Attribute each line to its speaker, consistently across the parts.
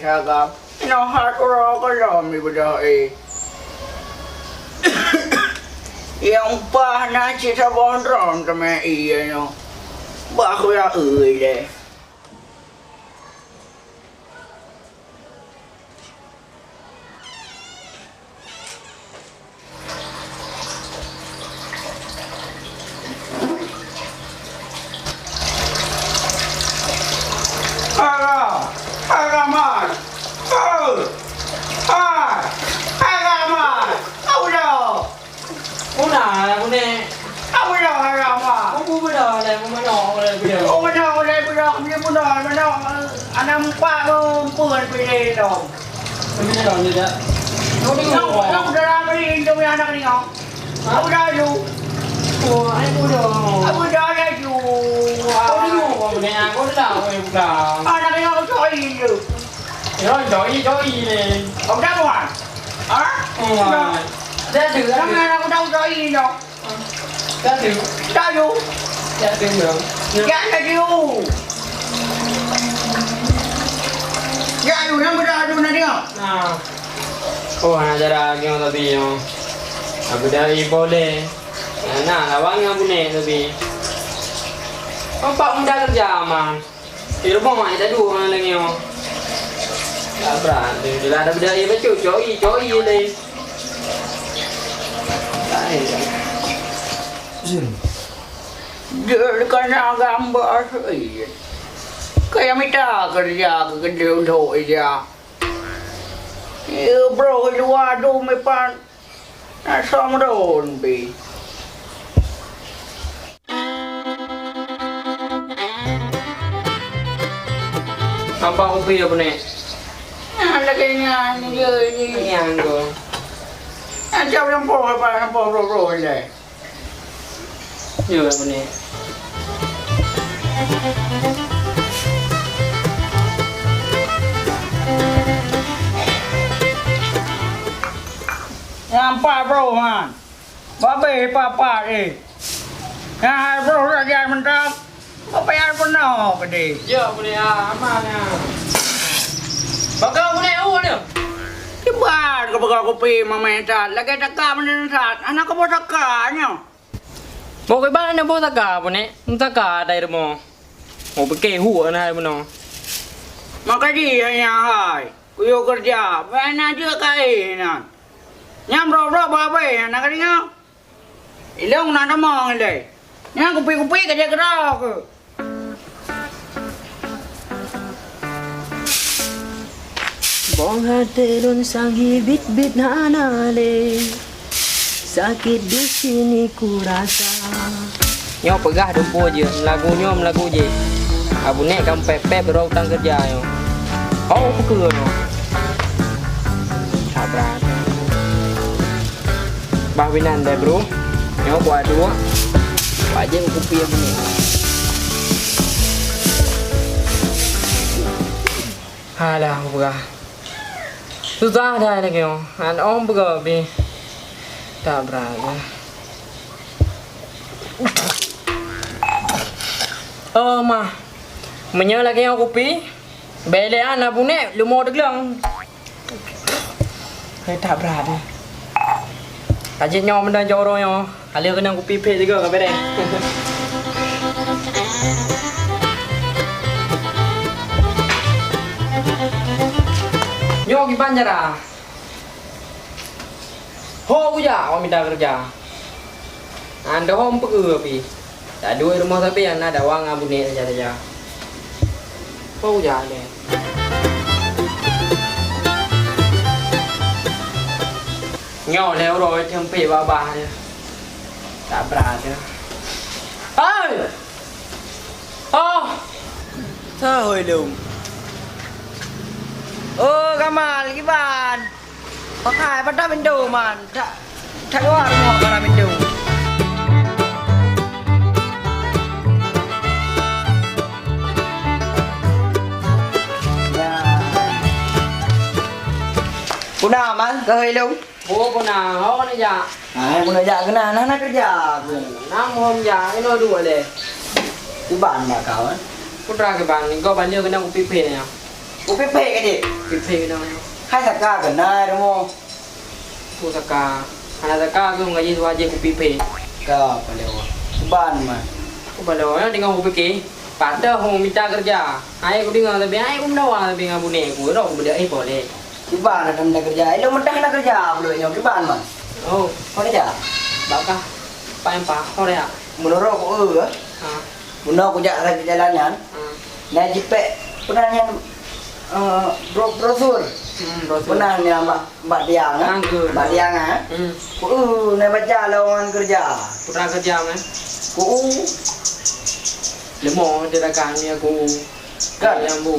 Speaker 1: Sagap. Inahat ko kami badai. Yang panas sa bondron kami iya no. Baku ya deh. Agamat! Oh! Ah! Agamat! Apa dah?
Speaker 2: Una, una.
Speaker 1: Apa dah agamat?
Speaker 2: Kamu benar lah, kamu benar lah benar.
Speaker 1: Oh, benar, dia benar. Anak empat perempuan pilih dong.
Speaker 2: Benar tidak? Kau tengok.
Speaker 1: Yang udah lama ni itu punya anak ni kau. Apa dah tu?
Speaker 2: Oh, aku dah.
Speaker 1: Apa dah tu?
Speaker 2: Kau tengok benar, kau dah tahu bukan?
Speaker 1: Anak ni kau cakap je.
Speaker 2: Ya, jauh ni.
Speaker 1: Kau dah buat? Ah?
Speaker 2: Oh, dah tu.
Speaker 1: Jangan aku tahu cakap je.
Speaker 2: Dah tu.
Speaker 1: Dah tu.
Speaker 2: Dah tu dong.
Speaker 1: Jangan tu. Jangan yang benar tu nanti kau.
Speaker 2: Nah. Oh, ada lagi yang tadi yang. Aku dah boleh. Nah, lawang yang punya tapi. Apa muda kerja man? Di rumah mak ada dua orang lagi yang. Tak berani. Bila ada benda yang betul, joy le. Tak ada.
Speaker 1: Dia kena gambar sih. Kayak minta kerja ke kedai untuk aja. Bro, luar tu mepan. Nasam ron bi.
Speaker 2: Apa kopi apa ni?
Speaker 1: Lagi ni je ni.
Speaker 2: Yang tu.
Speaker 1: Jauh yang bro ni.
Speaker 2: Ya apa ni?
Speaker 1: Nampak bro man. Babe papa Nah bro raja mentang. Apa yang pernah kedai?
Speaker 2: Ya apa ni? Aman ya. Bakal apa ni? Oh ni.
Speaker 1: Kibar ka kopi mamenta. Lagi taka menensat. Anak ko takanya.
Speaker 2: Mau cái bác nó bố tất cả bọn này, tất cả đây được mà. Một cái kê hụa này bọn nó.
Speaker 1: Makanya hanya hai. Kuyo kerja. Bana juga kai nan. Nyam bro babe nak kena. Ilong nak mong le. Nyam kopi kerja gerak ke.
Speaker 3: Bong hati lun sangi bit hanale. Sakit di sini ku rasa.
Speaker 2: Nyo pegah dumpo je, melagu je. Abu nek kam pep berau tang kerja yo. Oh pekeur no. Tak berat. Bawinan deh bro. Nyo buat dua. Wajib kopi yang ni. Halah pegah. Susah dah lagi yo. An om pegah bi. Tak berapa. Oh mah, menye lagi yang kopi. Belean abu nek lumo deglang. Tak berapa. Tajik nyom dan joro yo. Alir kena kopi pe juga kabe deh. Yo giban jara. Ho puja, orang minta kerja. Anda hom pekeur pi. Tak dua rumah tapi anda ada wang abu ni saja. Ho puja ni. Nhỏ leo rồi thêm phê ba đi. Tak berat ya. Hai. Oh.
Speaker 3: Thôi lùng.
Speaker 1: Kamal, gimana? Pakai pada pintu man. Tak keluar semua pada pintu. Kuna man, ke hello.
Speaker 2: Bố con nào hó nó dạ.
Speaker 1: Kuna ja kena nak kerja.
Speaker 2: Năm hôm dạ cái nồi đùa để.
Speaker 1: Di mana kau?
Speaker 2: Con ra cái bàn có bao nhiêu cái năng pipe này.
Speaker 1: Kopi pe ke dik.
Speaker 2: Pipe đâu.
Speaker 1: Hai taka kena demo.
Speaker 2: Pusaka. Anak taka tu ngaji tu aja pipe.
Speaker 1: Kau paling. Ban man.
Speaker 2: Aku balau ya dengan hobi ke. Pada hong minta kerja. Ai aku dengar tapi ai aku dah wah tapi ngabu ni. Aku dah benda ai boleh.
Speaker 1: Di mana nak kerja? Ilo mentang nak kerja belum nyok di mana man?
Speaker 2: Oh,
Speaker 1: Kau kerja?
Speaker 2: bakah. Pak yang pak, kau dah.
Speaker 1: Menurut aku
Speaker 2: Ah.
Speaker 1: Bunda aku jak lagi jalanan. Naik jipek. Pernah yang brosur.
Speaker 2: Terus.
Speaker 1: Pernah ni Mbak Diang.
Speaker 2: Anggur.
Speaker 1: Mbak Diang ah. Naik baca lowongan kerja.
Speaker 2: Putra kerja kan.
Speaker 1: Ku
Speaker 2: Lemo dia kan ni aku.
Speaker 1: Kan?
Speaker 2: Yang bu.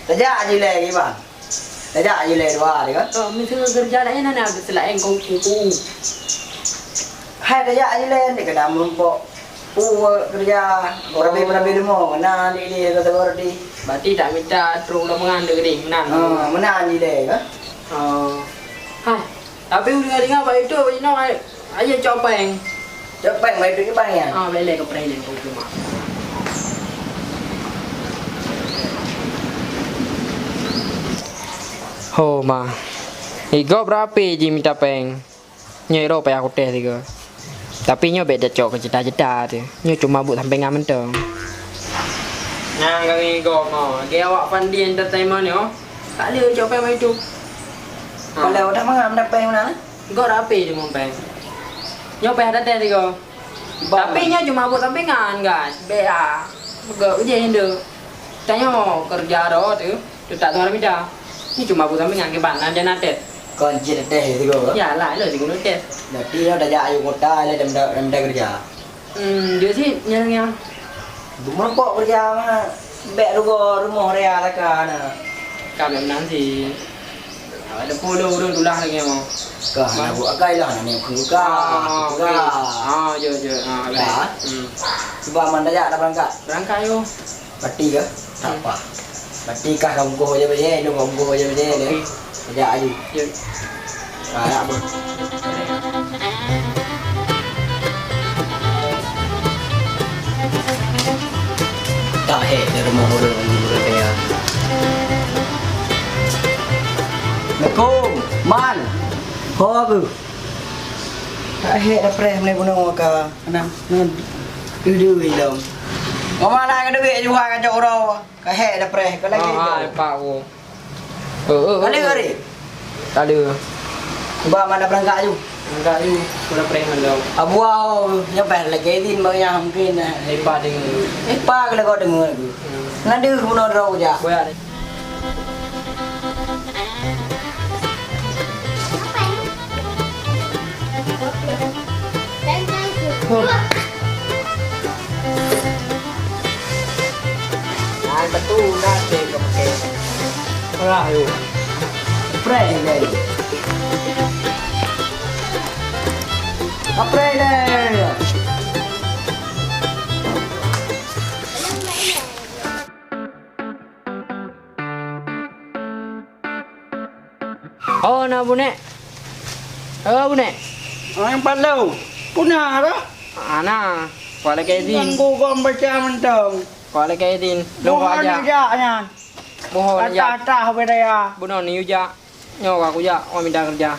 Speaker 1: kerja je lagi bang. Kerja je lagi dua dia kan.
Speaker 2: Oh, mesti kerja dah yang nak selain kau kuku.
Speaker 1: Hai kerja je lagi ni kedam rumput. Kerja berabe demo. Mana ni kata berdi.
Speaker 2: Berarti tak minta terus dah mengandung ni, menang.
Speaker 1: Mana je lagi kan.
Speaker 2: Oh. Hai. Tapi udah dengar apa itu, you know, ayah copeng.
Speaker 1: Cepat mai tu ke bang ya.
Speaker 2: Balik ke perairan kau cuma. Ho ma. Igo berapa je minta peng? Nyai ro payah hotel tiga. Tapi nyo beda cok ke cita-cita tu. Nyo cuma buat sampai ngam mentong. Nah, kami go mau. Dia awak Fandi Entertainment yo. Tak ada cok peng mai tu.
Speaker 1: Kalau dah mangam dah pay mana?
Speaker 2: Go rapi je mau peng. Nyo payah datang tiga. Tapi nyo cuma buat sampingan kan. Bea. Buka ujian hendak. Tanya kerja dah tu. Tu tak tahu minta. Ni cuma buat sampingan ke ban aja natet.
Speaker 1: Kon je teh tu go.
Speaker 2: Ya lah, lo sih guna tes.
Speaker 1: Berarti dia dah jadi kota le dem kerja.
Speaker 2: Dia sih nyerangnya.
Speaker 1: Rumah kok kerja mah bek rumah rea lah kan.
Speaker 2: Kami nanti ada polo udah dulah lagi mau.
Speaker 1: Kah nak buat agai lah ni kuka.
Speaker 2: Jo.
Speaker 1: Dah. Sebab mana dah berangkat.
Speaker 2: Berangkat yo.
Speaker 1: Pati ke? Tak apa. Pati kah kamu je beje, lu kamu je beje ni. Kerja aja.
Speaker 2: Yo.
Speaker 1: Ada apa? Tak di rumah orang dia. Assalamualaikum, man. Ho aku. Tak dah preh mulai guna ka. Nan duit dong. Mama nak duit juga ka jok ro. Ka dah preh ka lagi.
Speaker 2: Pak wo.
Speaker 1: Kali hari.
Speaker 2: Tak ada.
Speaker 1: Ba mana berangkat ju.
Speaker 2: Enggak you, sudah preman dong.
Speaker 1: Abu au nyampe lagi din banyak mungkin.
Speaker 2: Lepas dengan.
Speaker 1: Pa kalau kau dengar aku. Nanti guna ro ja.
Speaker 2: Boleh. Betul dah cek pakai. Parah yo.
Speaker 1: Spray deh. Spray deh.
Speaker 2: Oh, nak bunek. Bunek.
Speaker 1: Yang palau. Punah dah.
Speaker 2: Ana, kuala kaidin.
Speaker 1: Ganggu kau baca mentong.
Speaker 2: Kuala kaidin. Long aja.
Speaker 1: Kerjanya.
Speaker 2: Mohon aja.
Speaker 1: Kata beda ya.
Speaker 2: Buno ni uja. Nyo aku ja, mau minta kerja.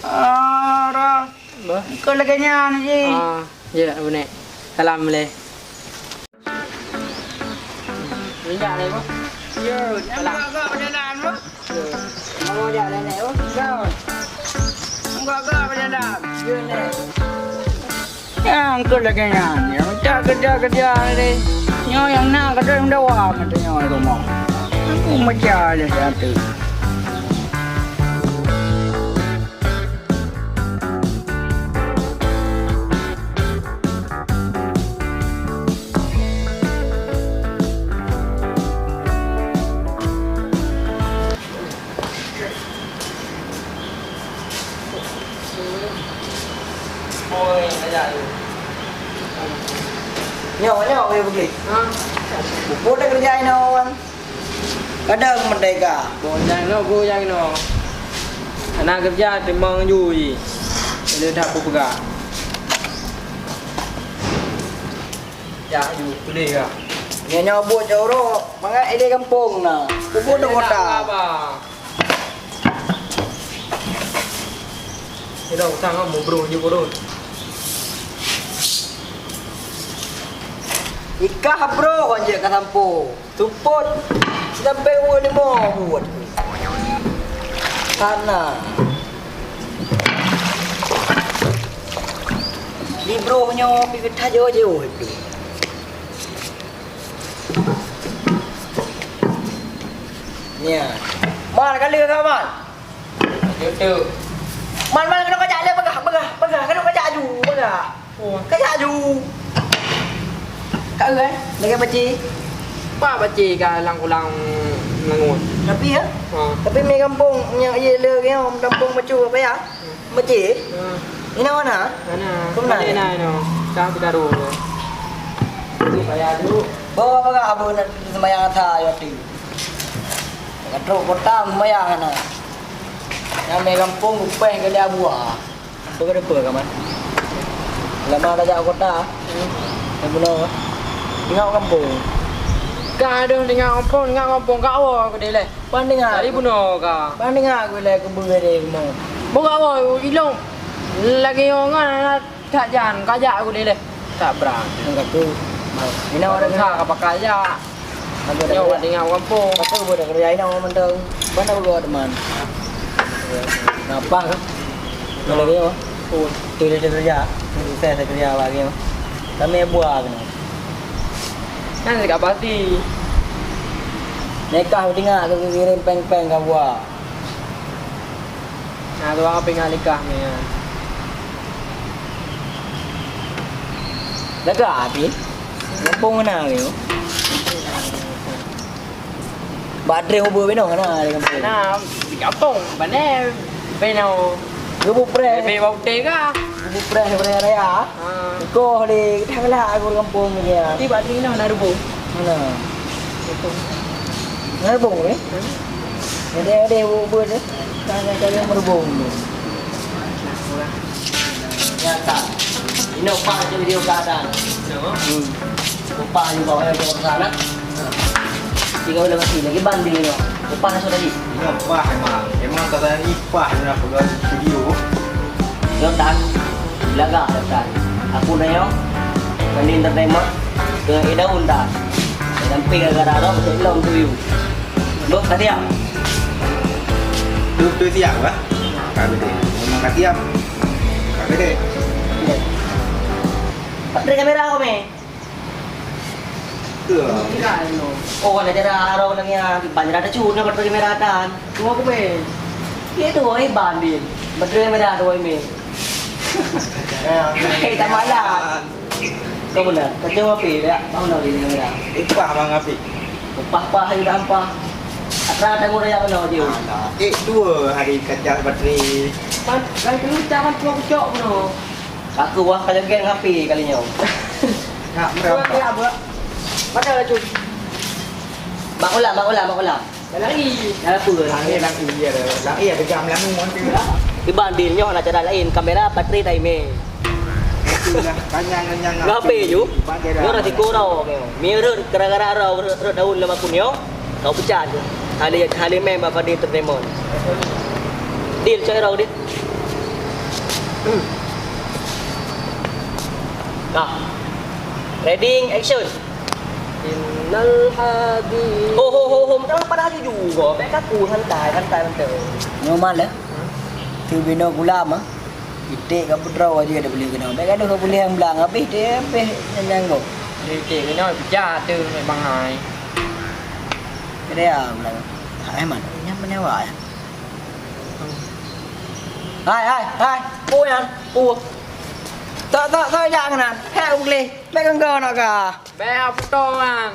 Speaker 1: Dah.
Speaker 2: Bah.
Speaker 1: Kau lagi nyan je.
Speaker 2: Ya bunek. Salam le. Minta le ko.
Speaker 1: Yo, jangan kau berjalan lo.
Speaker 2: Mau jalan le ko.
Speaker 1: Kau. Enggak kau berjalan. Yo ni. Yang kau lagi nyan. Yang kerja ni. Nyo yang nak kerja yang dah macam nyo rumah. Aku macam ada satu.
Speaker 3: Kadang merdeka.
Speaker 2: Jangan no, bro, jangan no. Anak kerja memang jui. Dia dah apa pegang. Ya, ju boleh ke?
Speaker 3: Nya nyobot jauh manga ide kampung na. Kubur de kota.
Speaker 2: Ini dah utang kamu bro, je bro.
Speaker 3: Ikah bro konje ka sampo. Suput. Sampai ni mo buat. Tanah. Di bro nyo pipit aja jauh itu. Nya. Mal kali ke kawan.
Speaker 2: Itu.
Speaker 3: Man kena kajak le begah kena kajak aju begah. Oh, kajak aju. Kak ơi, dengan baci.
Speaker 2: Pak baca ka lang-ulang langun.
Speaker 3: Tapi ya,
Speaker 2: Ha.
Speaker 3: tapi mai kampung yang ye le ke kampung macu apa ya? Baci. Ini mana?
Speaker 2: Mana?
Speaker 3: Kemana?
Speaker 2: Mana no? Kang Pidaru. Ini bayar dulu.
Speaker 3: Bawa begah abu nak sembahyang tha yo ti. Katro kota sembahyang na. Yang mai kampung upeng ke dia buah. Apa ke depa kaman? Lama dah jauh kota. Yang benar. Tengok kampung.
Speaker 2: Ka dengan kampung ka awak aku dele.
Speaker 3: Panding ah.
Speaker 2: Tadi buno ka.
Speaker 3: Panding aku le ke bunga de mo.
Speaker 2: Buka awak ilong. Lagi orang tak jalan kajak aku dele. Tak berani.
Speaker 3: Enggak tu. Ini orang
Speaker 2: Ka ka pakaya.
Speaker 3: aku
Speaker 2: Yo
Speaker 3: dah
Speaker 2: dengan kampung.
Speaker 3: Apa gua dah kerja ini orang mentang. Mana gua teman. Napa kan? Kalau dia
Speaker 2: Pun.
Speaker 3: tu dia kerja. Saya kerja lagi. Kami buat kan.
Speaker 2: Kan dekat pasti.
Speaker 3: Nekah tinggal aku kirim peng-peng ke buat.
Speaker 2: Nah, tu apa pengal nikah ni.
Speaker 3: Lega api. Kampung mana ni? Badre hubur beno mana di kampung.
Speaker 2: Nah, di kampung. Mana benau.
Speaker 3: Hubur pre.
Speaker 2: Be bau tega.
Speaker 3: Hubur pre raya.
Speaker 2: Ha.
Speaker 3: Kau di dah aku di kampung ni ya.
Speaker 2: Ti bateri na na rubo.
Speaker 3: Mana? Merbong ni? Ada hubur ni. Tanya merbong ni. Ya tak. Ini upah je video keadaan. Upah juga orang ke sana. Tiga udah masih lagi banding ni. Upah sudah di.
Speaker 4: Ini apa emang kata ipah nak pegang video.
Speaker 3: Jotan. Laga jotan. Aku dah yo. Banding entertainment ke ida unda. Dan pergi gara-gara dah betul long tu you. Lo tadi ya.
Speaker 4: Tu siap lah. Kak Bede. Memang kak siap. Kak Bede.
Speaker 3: Pakai kamera kau me.
Speaker 4: Tu.
Speaker 3: Oh, ada cara arah orang yang banyak ada cuna pakai kamera dan.
Speaker 2: Tu aku be.
Speaker 3: Itu oi banding. Pakai kamera tu oi me. Hei, tak malah. Kau benar. Kacau apa ya? Tahu nak beli kamera.
Speaker 4: Ipah bang api.
Speaker 3: Upah-upah yang gampang. Atra ada murah yang mana dia?
Speaker 4: Dua hari kerja bateri.
Speaker 2: Kan tu jangan tu cok no.
Speaker 3: Aku wah kalau geng api kalinya.
Speaker 4: Nak
Speaker 2: Tu
Speaker 4: berapa?
Speaker 2: dia apa? Mana lah cu.
Speaker 3: Mak ulam.
Speaker 2: Lagi.
Speaker 3: Dah apa lah.
Speaker 4: Langit langsung dia dah. Langit ada jam langsung nanti lah.
Speaker 3: Dibandingnya nak cara lain kamera bateri dah me.
Speaker 4: Itulah kanyang-kanyang.
Speaker 3: Ngape ju? Yo nanti kurau kau. Mirror gara-gara arau daun lama kunyo. Kau pecah tu. Hali memang pada entertainment. Deal cai rau dia. Nah. Ready action.
Speaker 2: Innal hadi.
Speaker 3: Ho, macam pada haju juga. Baik aku santai bentar. Nyoman lah. Tu bina gulam ah. Itik ke putra aja ada boleh kena. Baik ada kau boleh yang belang habis dia habis nyanyi kau.
Speaker 2: Dia cik ni pecah tu memang hai.
Speaker 3: Dia belang. Hai man, nyam menewa ya. Hai. Puyan. Tak jangan nan. Hei boleh. Baik kau nak ka.
Speaker 2: Be puto kan.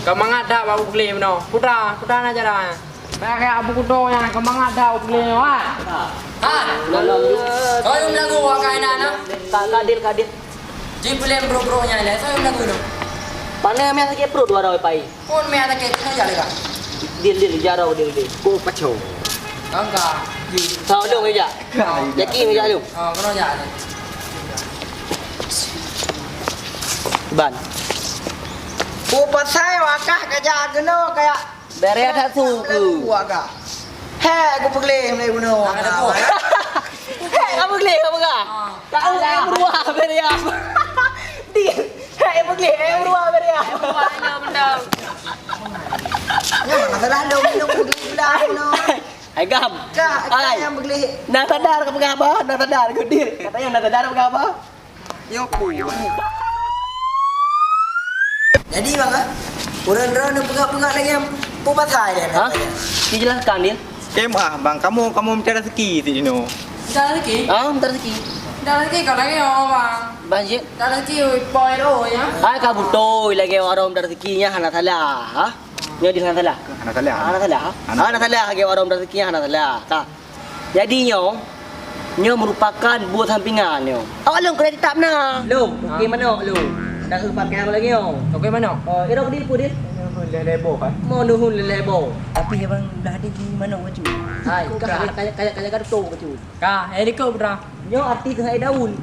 Speaker 2: Kemangat dah babu beli meno. Putra nak cara. Be kayak abu kudo yang kemangat dah beli ha.
Speaker 3: Ha.
Speaker 2: Kau yang lagu wakai nana.
Speaker 3: Kadir.
Speaker 2: Ji belum bro nya le. Kau yang lagu no.
Speaker 3: Pana me sakit perut dua pai.
Speaker 2: Pun me ada ke kena jale ka.
Speaker 3: Deal jarau deal.
Speaker 4: Cô bắt chầu.
Speaker 5: Enggak.
Speaker 3: Sao dong aja. Yakin aja lu.
Speaker 5: Oh, kena ya.
Speaker 3: Ban.
Speaker 1: Ku pasai wakah kaja geno kayak
Speaker 3: Bere ada tu ku.
Speaker 1: wakah. He ku pegle mulai geno.
Speaker 3: Kamu geli kamu enggak? Kau yang berdua bere ya. Dia. Yang pegle yang berdua bere ya.
Speaker 5: Banyak benda.
Speaker 1: Ya mana salah dong minum pegle belah geno.
Speaker 3: Hai gam.
Speaker 1: Kak,
Speaker 3: Hai.
Speaker 1: yang pegle.
Speaker 3: Nak sadar ke mengapa? Nak sadar ke dir. Katanya nak sadar mengapa?
Speaker 4: Yo ku.
Speaker 1: Jadi bang, orang-orang nak pegang-pegang lagi yang pu pasai dia.
Speaker 3: Hah? Dijelaskan dir.
Speaker 4: Kem ah, bang. Kamu minta rezeki di sini.
Speaker 5: Dah lagi.
Speaker 3: Ah, bentar lagi.
Speaker 5: Dah lagi kau lagi orang.
Speaker 3: Banjir.
Speaker 5: Dah lagi boy ro ya.
Speaker 3: Hai kamu toy lagi orang rezekinya hana salah. Ha? Nyo di hana salah.
Speaker 4: Anak salah.
Speaker 3: Hana salah. Hana salah lagi orang rezekinya hana salah. Tak. Jadi nyo merupakan buah sampingan nyo. Awak long kredit tak benar. Long, okey mana long? Dah pakai apa lagi nyo?
Speaker 2: Okey mana?
Speaker 3: Oh, ira kedil pu dir.
Speaker 4: Lebo kan.
Speaker 3: Mau nuhun lelebo. Tapi abang dah ada di mana waju? Hai, kayak kartu waju.
Speaker 2: Kah, ini kau bra.
Speaker 3: Nyo artis hai daun.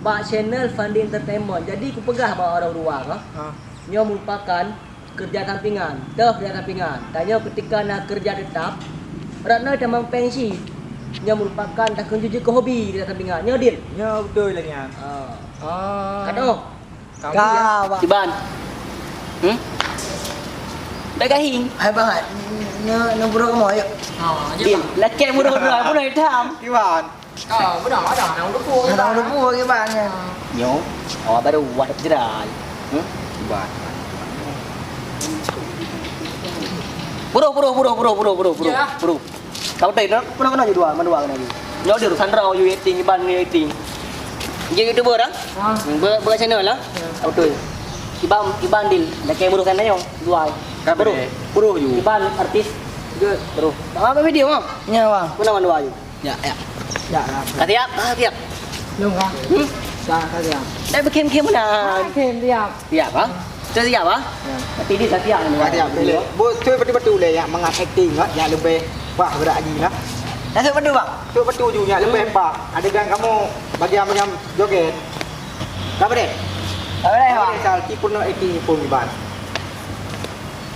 Speaker 3: Ba channel Fandi Entertainment. Jadi ku pegah ba orang luar ha. Nyo merupakan kerja sampingan. Kerja sampingan. Tanya ketika nak kerja tetap, ratna tamang pensi. Nyo merupakan dah kunjung ke hobi kerja sampingan. Nyo din.
Speaker 4: Yo betul lagi ah.
Speaker 3: Kado.
Speaker 1: Kau.
Speaker 3: Tiban. Dah kahing.
Speaker 1: Hai bang, no buruk kamu ayo.
Speaker 5: Oh,
Speaker 3: Din, laki mudah-mudah pun nak hitam.
Speaker 4: Iwan.
Speaker 5: Kau benar ada nak udah pun.
Speaker 1: Ada udah pu lagi bang ya.
Speaker 3: Nyo. Awak baru buat jeral.
Speaker 4: Iwan.
Speaker 3: Buru.
Speaker 5: Ya.
Speaker 3: Buru. Kau tadi nak pernah je dua lagi. Nyo dia urusan raw you eating iban ni eating. Dia YouTuber dah. Buat channel lah. Betul. Iban deal. Dah kayak burukan nyo. Dua.
Speaker 4: Kan
Speaker 3: Buru.
Speaker 4: Buru you.
Speaker 3: Iban artis. Good. Buru. Apa video mah?
Speaker 1: Ya bang.
Speaker 3: Pun nama dua you.
Speaker 1: Ya.
Speaker 3: Katiap.
Speaker 2: Long kah? Dah kaya.
Speaker 3: Dah berkem-kem mana?
Speaker 2: Kem dia.
Speaker 3: Siap ah? Sudah siap ah? Tapi dia tak siap.
Speaker 4: Katiap boleh. Betul betul le yang mengat acting yang lebih wah gerak ni lah.
Speaker 1: Dah betul bang.
Speaker 4: Betul betul you yang lebih hebat. Adegan kamu bagian macam joget. Apa deh?
Speaker 1: Apa dah bang?
Speaker 4: Sal kipun acting pun Iwan.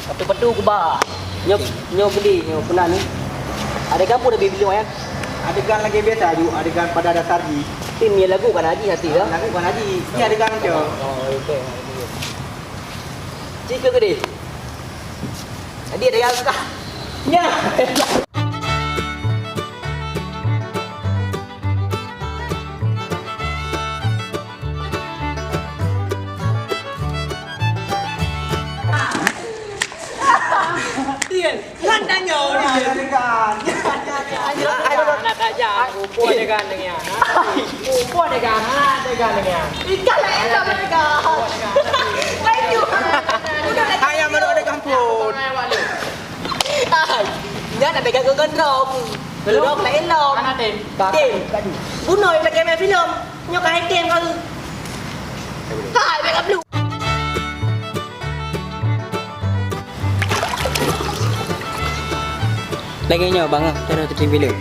Speaker 3: Betul-betul ku bah. Nyo beli, nyo pernah ni. Ada kamu dah beli ya?
Speaker 4: Adegan lagi biasa you, adegan pada dasar ji.
Speaker 3: Tim ni lagu kan haji hati dah.
Speaker 4: Lagu bukan haji. Ni adegan macam.
Speaker 3: Oh, okey. Jika ke dia? Jadi ada yang suka. Ya.
Speaker 4: Adegan.
Speaker 2: Nak aja. Rupo dengan dengan. Rupo dengan dengan.
Speaker 3: Ikan lah enak mereka. Ayo.
Speaker 4: Ayam baru adegan pun.
Speaker 3: Dia nak pegang gendong. Gendong lah elok.
Speaker 2: Mana tim?
Speaker 3: Tim. Bunuh yang pakai main filem. Nyo kahai tim kau. Hai, pegang blue. Lagi nyo bang, cara tu film.